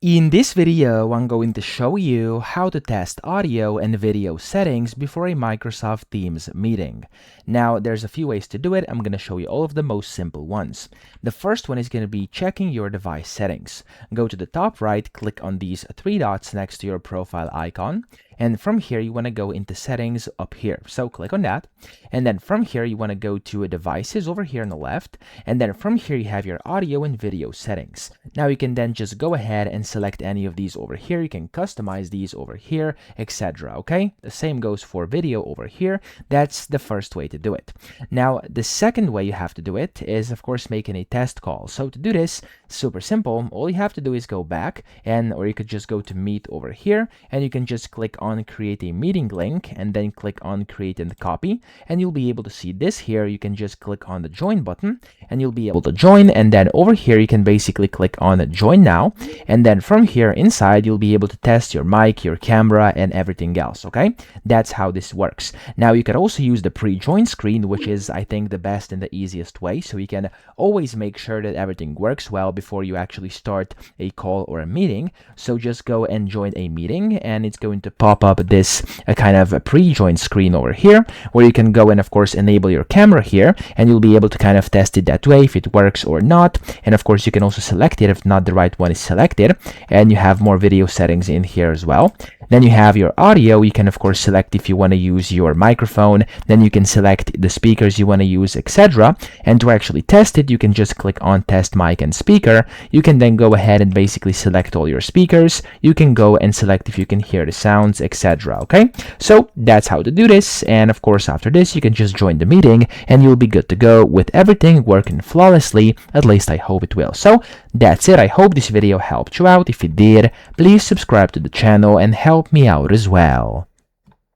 In this video, I'm going to show you how to test audio and video settings before a Microsoft Teams meeting. Now, there's a few ways to do it. I'm going to show you all of the most simple ones. The first one is going to be checking your device settings. Go to the top right, click on these three dots next to your profile icon. And from here, you want to go into settings up here. So click on that. And then from here, you want to go to devices over here on the left. And then from here, you have your audio and video settings. Now you can then just go ahead and select any of these over here. You can customize these over here, etc. Okay? The same goes for video over here. That's the first way to do it. Now, the second way you have to do it is, of course, making a test call. So to do this, super simple. All you have to do is go back or you could just go to Meet over here and you can just click on create a meeting link and then click on create and copy, and you'll be able to see this here. You can just click on the join button and you'll be able to join, and then over here you can basically click on join now, and then from here inside you'll be able to test your mic, your camera, and everything else. Okay, that's how this works. Now you can also use the pre-join screen, which is, I think, the best and the easiest way, so you can always make sure that everything works well before you actually start a call or a meeting. So just go and join a meeting and it's going to pop up this kind of a pre-join screen over here where you can go and of course enable your camera here, and you'll be able to kind of test it that way if it works or not. And of course you can also select it if not the right one is selected, and you have more video settings in here as well. Then you have your audio. You can of course select if you want to use your microphone, then you can select the speakers you want to use, etc. And to actually test it, you can just click on test mic and speaker. You can then go ahead and basically select all your speakers. You can go and select if you can hear the sounds, etc. Okay, so that's how to do this, and of course after this you can just join the meeting and you'll be good to go with everything working flawlessly. At least I hope it will. So that's it. I hope this video helped you out. If it did, please subscribe to the channel and help me out as well.